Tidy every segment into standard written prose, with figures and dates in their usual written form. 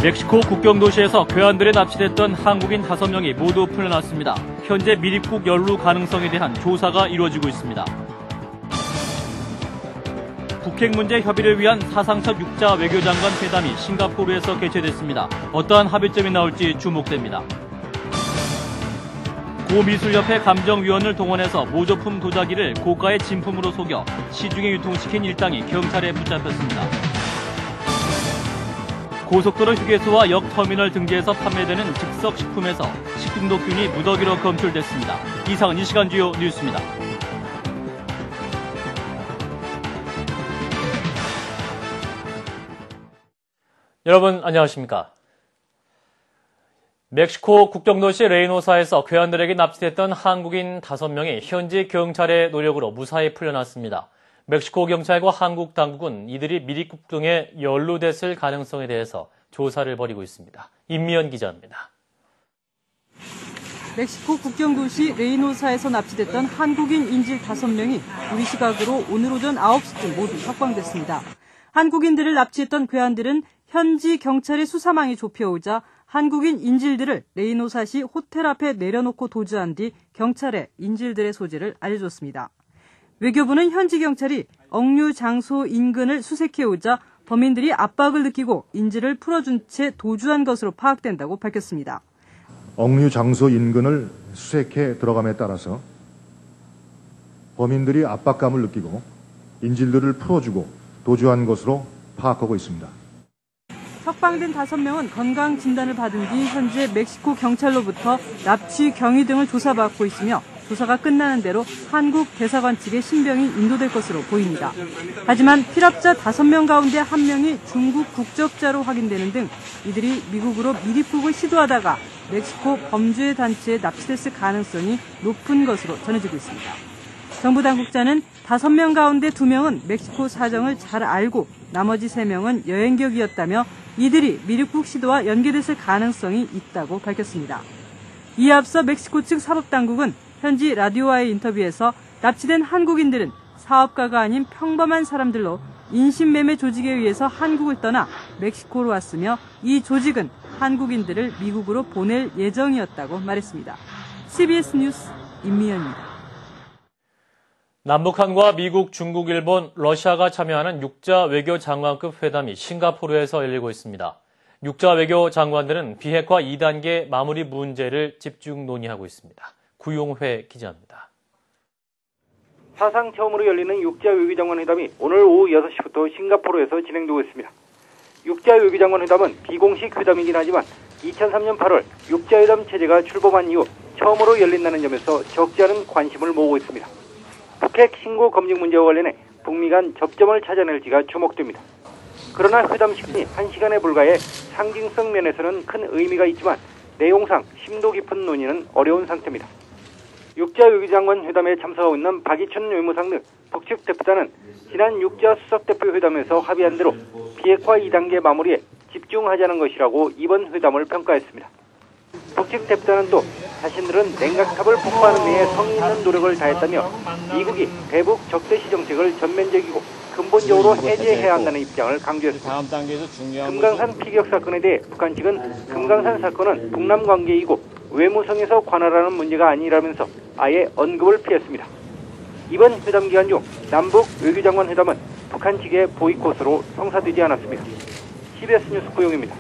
멕시코 국경도시에서 괴한들에 납치됐던 한국인 5명이 모두 풀려났습니다. 현재 미입국 연루 가능성에 대한 조사가 이루어지고 있습니다. 북핵 문제 협의를 위한 사상 첫 6자 외교장관 회담이 싱가포르에서 개최됐습니다. 어떠한 합의점이 나올지 주목됩니다. 고미술협회 감정위원을 동원해서 모조품 도자기를 고가의 진품으로 속여 시중에 유통시킨 일당이 경찰에 붙잡혔습니다. 고속도로 휴게소와 역터미널 등지에서 판매되는 즉석식품에서 식중독균이 무더기로 검출됐습니다. 이상은 이 시간 주요 뉴스입니다. 여러분 안녕하십니까? 멕시코 국경도시 레이노사에서 괴한들에게 납치됐던 한국인 5명이 현지 경찰의 노력으로 무사히 풀려났습니다. 멕시코 경찰과 한국 당국은 이들이 미입국 등에 연루됐을 가능성에 대해서 조사를 벌이고 있습니다. 임미연 기자입니다. 멕시코 국경도시 레이노사에서 납치됐던 한국인 인질 5명이 우리 시각으로 오늘 오전 9시쯤 모두 석방됐습니다. 한국인들을 납치했던 괴한들은 현지 경찰의 수사망이 좁혀오자 한국인 인질들을 레이노사시 호텔 앞에 내려놓고 도주한 뒤 경찰에 인질들의 소재를 알려줬습니다. 외교부는 현지 경찰이 억류 장소 인근을 수색해오자 범인들이 압박을 느끼고 인질을 풀어준 채 도주한 것으로 파악된다고 밝혔습니다. 억류 장소 인근을 수색해 들어감에 따라서 범인들이 압박감을 느끼고 인질들을 풀어주고 도주한 것으로 파악하고 있습니다. 석방된 5명은 건강 진단을 받은 뒤 현재 멕시코 경찰로부터 납치 경위 등을 조사받고 있으며 조사가 끝나는 대로 한국 대사관 측에 신병이 인도될 것으로 보입니다. 하지만 피랍자 5명 가운데 1명이 중국 국적자로 확인되는 등 이들이 미국으로 미입국을 시도하다가 멕시코 범죄 단체에 납치됐을 가능성이 높은 것으로 전해지고 있습니다. 정부 당국자는 5명 가운데 2명은 멕시코 사정을 잘 알고 나머지 3명은 여행객이었다며 이들이 미입국 시도와 연계됐을 가능성이 있다고 밝혔습니다. 이에 앞서 멕시코 측 사법당국은 현지 라디오와의 인터뷰에서 납치된 한국인들은 사업가가 아닌 평범한 사람들로 인신매매 조직에 의해서 한국을 떠나 멕시코로 왔으며 이 조직은 한국인들을 미국으로 보낼 예정이었다고 말했습니다. CBS 뉴스 임미연입니다. 남북한과 미국, 중국, 일본, 러시아가 참여하는 6자 외교장관급 회담이 싱가포르에서 열리고 있습니다. 6자 외교장관들은 비핵화 2단계 마무리 문제를 집중 논의하고 있습니다. 구용회 기자입니다. 사상 처음으로 열리는 6자 외교장관 회담이 오늘 오후 6시부터 싱가포르에서 진행되고 있습니다. 6자 외교장관 회담은 비공식 회담이긴 하지만 2003년 8월 6자 회담 체제가 출범한 이후 처음으로 열린다는 점에서 적지 않은 관심을 모으고 있습니다. 북핵 신고 검증 문제와 관련해 북미 간 접점을 찾아낼지가 주목됩니다. 그러나 회담 시간이 1시간에 불과해 상징성 면에서는 큰 의미가 있지만 내용상 심도 깊은 논의는 어려운 상태입니다. 6자 외교장관 회담에 참석하고 있는 박이춘 외무상 등 북측 대표단은 지난 6자 수석대표 회담에서 합의한 대로 비핵화 2단계 마무리에 집중하자는 것이라고 이번 회담을 평가했습니다. 북측 대표단은 또 자신들은 냉각탑을 폭파하는 데에 성의 있는 노력을 다했다며 미국이 대북 적대시 정책을 전면적이고 근본적으로 해제해야 한다는 입장을 강조했습니다. 금강산 피격 사건에 대해 북한 측은 금강산 사건은 북남 관계이고 외무성에서 관할하는 문제가 아니라면서 아예 언급을 피했습니다. 이번 회담 기간 중 남북 외교장관 회담은 북한 측의 보이콧으로 성사되지 않았습니다. CBS 뉴스 고용입니다.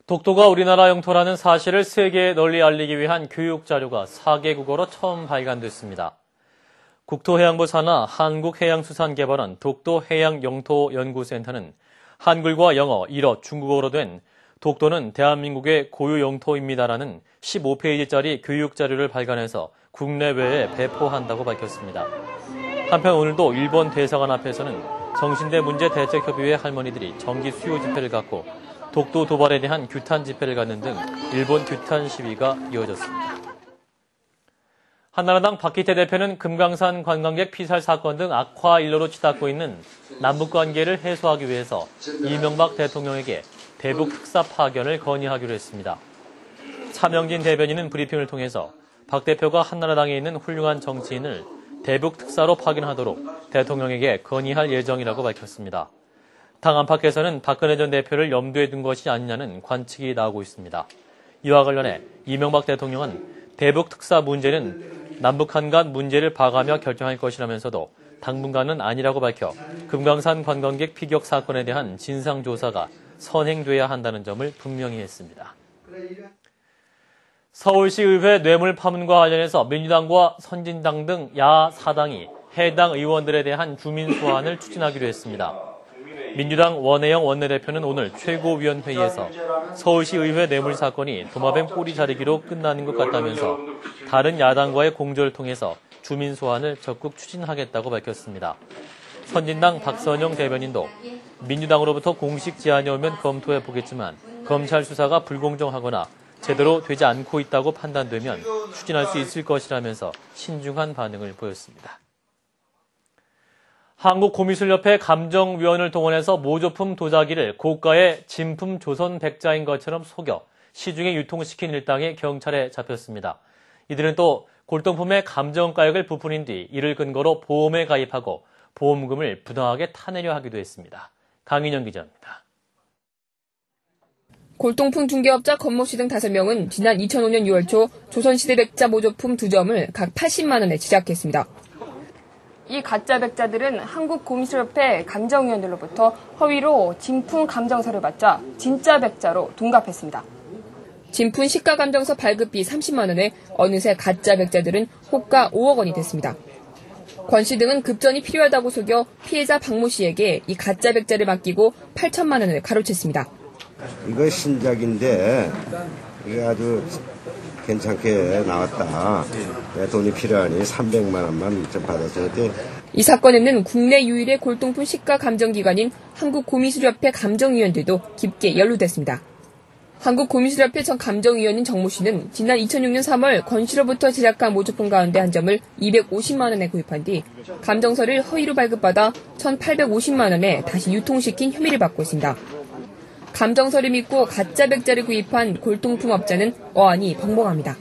독도가 우리나라 영토라는 사실을 세계에 널리 알리기 위한 교육 자료가 4개 국어로 처음 발간됐습니다. 국토해양부 산하 한국해양수산개발원 독도해양영토연구센터는 한글과 영어, 일어, 중국어로 된 독도는 대한민국의 고유 영토입니다라는 15페이지짜리 교육 자료를 발간해서 국내외에 배포한다고 밝혔습니다. 한편 오늘도 일본 대사관 앞에서는 정신대 문제대책협의회 할머니들이 정기 수요 집회를 갖고 독도 도발에 대한 규탄 집회를 갖는 등 일본 규탄 시위가 이어졌습니다. 한나라당 박기태 대표는 금강산 관광객 피살 사건 등 악화 일로로 치닫고 있는 남북관계를 해소하기 위해서 이명박 대통령에게 대북 특사 파견을 건의하기로 했습니다. 차명진 대변인은 브리핑을 통해서 박 대표가 한나라당에 있는 훌륭한 정치인을 대북 특사로 파견하도록 대통령에게 건의할 예정이라고 밝혔습니다. 당 안팎에서는 박근혜 전 대표를 염두에 둔 것이 아니냐는 관측이 나오고 있습니다. 이와 관련해 이명박 대통령은 대북 특사 문제는 남북한 간 문제를 봐가며 결정할 것이라면서도 당분간은 아니라고 밝혀 금강산 관광객 피격 사건에 대한 진상조사가 선행돼야 한다는 점을 분명히 했습니다. 서울시의회 뇌물 파문과 관련해서 민주당과 선진당 등 야4당이 해당 의원들에 대한 주민 소환을 추진하기로 했습니다. 민주당 원혜영 원내대표는 오늘 최고위원회의에서 서울시의회 뇌물 사건이 도마뱀 꼬리 자르기로 끝나는 것 같다면서 다른 야당과의 공조를 통해서 주민 소환을 적극 추진하겠다고 밝혔습니다. 선진당 박선영 대변인도 민주당으로부터 공식 제안이 오면 검토해보겠지만 검찰 수사가 불공정하거나 제대로 되지 않고 있다고 판단되면 추진할 수 있을 것이라면서 신중한 반응을 보였습니다. 한국고미술협회 감정위원을 동원해서 모조품 도자기를 고가의 진품 조선 백자인 것처럼 속여 시중에 유통시킨 일당이 경찰에 잡혔습니다. 이들은 또 골동품의 감정가액을 부풀린 뒤 이를 근거로 보험에 가입하고 보험금을 부당하게 타내려 하기도 했습니다. 강인영 기자입니다. 골동품 중개업자 권모 씨 등 5명은 지난 2005년 6월 초 조선시대 백자 모조품 2점을 각 80만 원에 제작했습니다. 이 가짜 백자들은 한국고미술협회 감정위원들로부터 허위로 진품 감정서를 받자 진짜 백자로 둔갑했습니다. 진품 시가 감정서 발급비 30만 원에 어느새 가짜 백자들은 호가 5억 원이 됐습니다. 권 씨 등은 급전이 필요하다고 속여 피해자 박모 씨에게 이 가짜 백자를 맡기고 8천만 원을 가로챘습니다. 이거 신작인데 이게 아주 괜찮게 나왔다. 돈이 필요하니 300만 원만 좀 받아줘야 돼. 이 사건에는 국내 유일의 골동품 시가 감정기관인 한국고미술협회 감정위원들도 깊게 연루됐습니다. 한국고미술협회 전 감정위원인 정모 씨는 지난 2006년 3월 권 씨로부터 제작한 모조품 가운데 한 점을 250만 원에 구입한 뒤 감정서를 허위로 발급받아 1,850만 원에 다시 유통시킨 혐의를 받고 있습니다. 감정서를 믿고 가짜 백자를 구입한 골동품 업자는 어안이 벙벙합니다.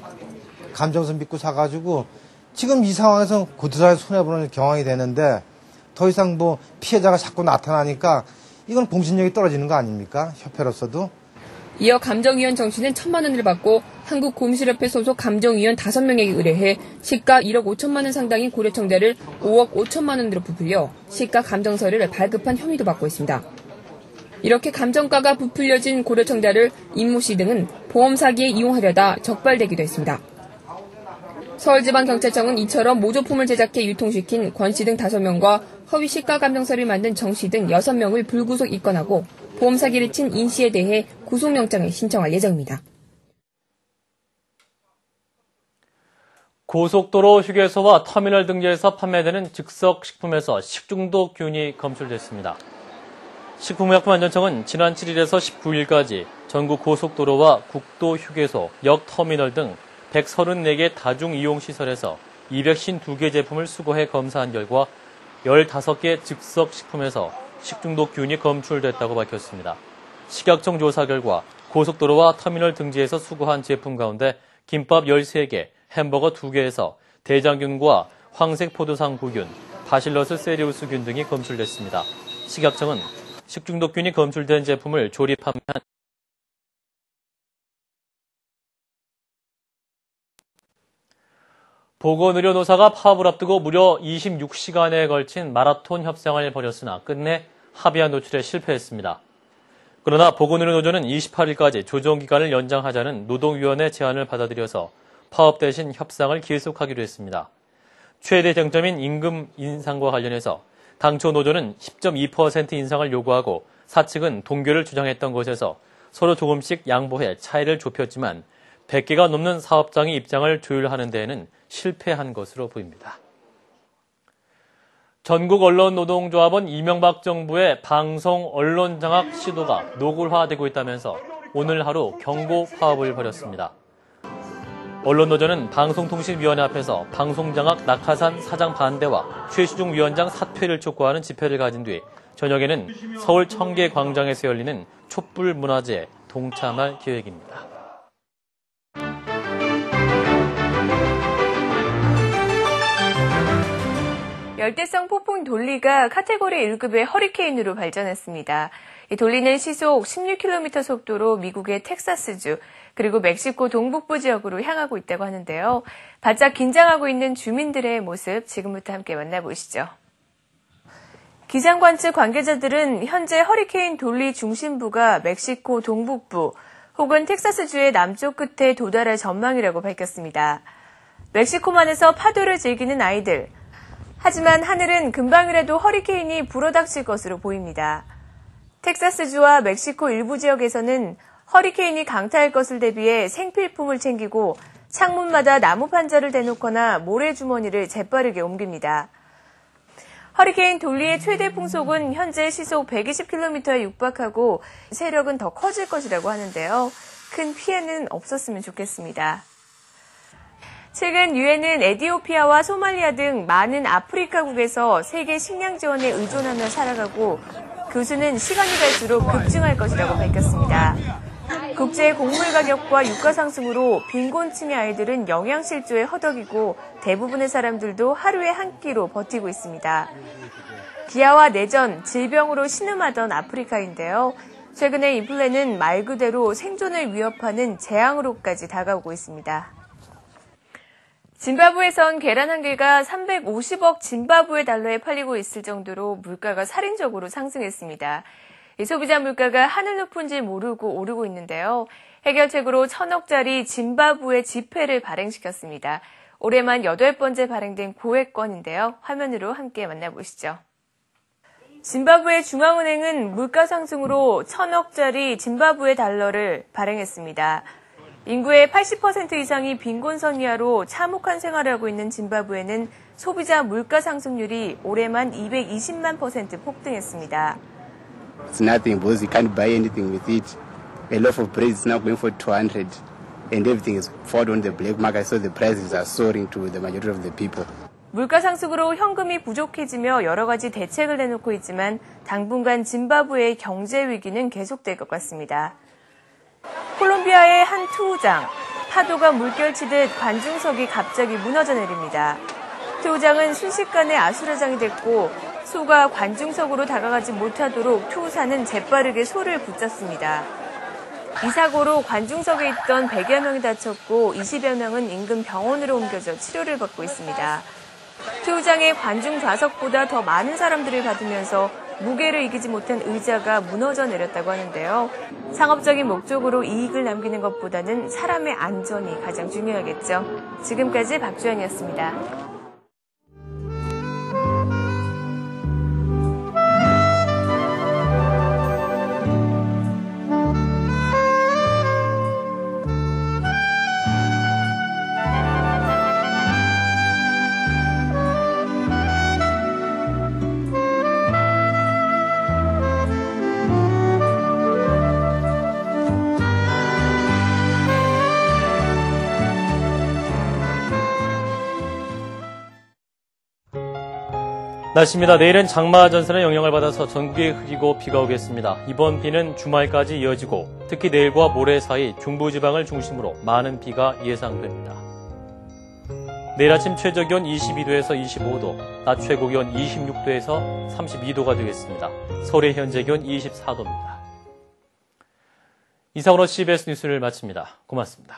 감정서 믿고 사가지고 지금 이 상황에서 고스란히 손해보는 경황이 되는데 더 이상 피해자가 자꾸 나타나니까 이건 공신력이 떨어지는 거 아닙니까? 협회로서도. 이어 감정위원 정 씨는 1,000만 원을 받고 한국고미술협회 소속 감정위원 5명에게 의뢰해 시가 1억 5천만 원 상당인 고려청자를 5억 5천만 원으로 부풀려 시가 감정서를 발급한 혐의도 받고 있습니다. 이렇게 감정가가 부풀려진 고려청자를 임모 씨 등은 보험 사기에 이용하려다 적발되기도 했습니다. 서울지방경찰청은 이처럼 모조품을 제작해 유통시킨 권 씨 등 5명과 허위 시가 감정서를 만든 정 씨 등 6명을 불구속 입건하고 보험 사기를 친 인 씨에 대해 구속영장을 신청할 예정입니다. 고속도로 휴게소와 터미널 등지에서 판매되는 즉석식품에서 식중독균이 검출됐습니다. 식품의약품안전청은 지난 7일에서 19일까지 전국 고속도로와 국도 휴게소, 역터미널 등 134개 다중이용시설에서 252개 제품을 수거해 검사한 결과 15개 즉석식품에서 식중독균이 검출됐다고 밝혔습니다. 식약청 조사 결과 고속도로와 터미널 등지에서 수거한 제품 가운데 김밥 13개, 햄버거 2개에서 대장균과 황색포도상구균, 바실러스 세리우스균 등이 검출됐습니다. 식약청은 식중독균이 검출된 제품을 조리 판매한 보건의료노사가 파업을 앞두고 무려 26시간에 걸친 마라톤 협상을 벌였으나 끝내 합의안 노출에 실패했습니다. 그러나 보건의료노조는 28일까지 조정기간을 연장하자는 노동위원회 제안을 받아들여서 파업 대신 협상을 계속하기로 했습니다. 최대 쟁점인 임금 인상과 관련해서 당초 노조는 10.2% 인상을 요구하고 사측은 동결을 주장했던 것에서 서로 조금씩 양보해 차이를 좁혔지만 100개가 넘는 사업장의 입장을 조율하는 데에는 실패한 것으로 보입니다. 전국언론노동조합은 이명박 정부의 방송 언론장악 시도가 노골화되고 있다면서 오늘 하루 경고 파업을 벌였습니다. 언론노조는 방송통신위원회 앞에서 방송장악 낙하산 사장 반대와 최시중 위원장 사퇴를 촉구하는 집회를 가진 뒤 저녁에는 서울 청계광장에서 열리는 촛불문화제에 동참할 계획입니다. 열대성 폭풍 돌리가 카테고리 1급의 허리케인으로 발전했습니다. 이 돌리는 시속 16km 속도로 미국의 텍사스주 그리고 멕시코 동북부 지역으로 향하고 있다고 하는데요. 바짝 긴장하고 있는 주민들의 모습 지금부터 함께 만나보시죠. 기상관 측 관계자들은 현재 허리케인 돌리 중심부가 멕시코 동북부 혹은 텍사스주의 남쪽 끝에 도달할 전망이라고 밝혔습니다. 멕시코만에서 파도를 즐기는 아이들. 하지만 하늘은 금방이라도 허리케인이 불어닥칠 것으로 보입니다. 텍사스주와 멕시코 일부 지역에서는 허리케인이 강타할 것을 대비해 생필품을 챙기고 창문마다 나무 판자를 대놓거나 모래주머니를 재빠르게 옮깁니다. 허리케인 돌리의 최대 풍속은 현재 시속 120km에 육박하고 세력은 더 커질 것이라고 하는데요. 큰 피해는 없었으면 좋겠습니다. 최근 유엔은 에티오피아와 소말리아 등 많은 아프리카국에서 세계 식량 지원에 의존하며 살아가고 그 수는 시간이 갈수록 급증할 것이라고 밝혔습니다. 국제 곡물 가격과 유가 상승으로 빈곤층의 아이들은 영양실조에 허덕이고 대부분의 사람들도 하루에 한 끼로 버티고 있습니다. 기아와 내전, 질병으로 신음하던 아프리카인데요. 최근에 인플레는 말 그대로 생존을 위협하는 재앙으로까지 다가오고 있습니다. 짐바브웨에선 계란 한 개가 350억 짐바브웨 달러에 팔리고 있을 정도로 물가가 살인적으로 상승했습니다. 이 소비자 물가가 하늘 높은 줄 모르고 오르고 있는데요. 해결책으로 1,000억짜리 짐바브웨 지폐를 발행시켰습니다. 올해만 8번째 발행된 고액권인데요. 화면으로 함께 만나보시죠. 짐바브웨 중앙은행은 물가 상승으로 1,000억짜리 짐바브웨 달러를 발행했습니다. 인구의 80% 이상이 빈곤선 이하로 참혹한 생활을 하고 있는 짐바브웨는 소비자 물가 상승률이 올해만 220만 % 폭등했습니다. It's nothing because you can't buy anything with it. A loaf of bread is now going for 200 and everything is bought on the black market, so the prices are soaring to the majority of the people. 물가 상승으로 현금이 부족해지며 여러 가지 대책을 내놓고 있지만 당분간 짐바브웨의 경제 위기는 계속될 것 같습니다. 콜롬비아의 한 투우장, 파도가 물결치듯 관중석이 갑자기 무너져 내립니다. 투우장은 순식간에 아수라장이 됐고 소가 관중석으로 다가가지 못하도록 투우사는 재빠르게 소를 붙잡습니다. 이 사고로 관중석에 있던 100여 명이 다쳤고 20여 명은 인근 병원으로 옮겨져 치료를 받고 있습니다. 투우장의 관중 좌석보다 더 많은 사람들을 받으면서 무게를 이기지 못한 의자가 무너져 내렸다고 하는데요. 상업적인 목적으로 이익을 남기는 것보다는 사람의 안전이 가장 중요하겠죠. 지금까지 박주연이었습니다. 날씨입니다. 내일은 장마 전선의 영향을 받아서 전국에 흐리고 비가 오겠습니다. 이번 비는 주말까지 이어지고 특히 내일과 모레 사이 중부지방을 중심으로 많은 비가 예상됩니다. 내일 아침 최저기온 22도에서 25도, 낮 최고기온 26도에서 32도가 되겠습니다. 서울의 현재 기온 24도입니다. 이상으로 CBS 뉴스를 마칩니다. 고맙습니다.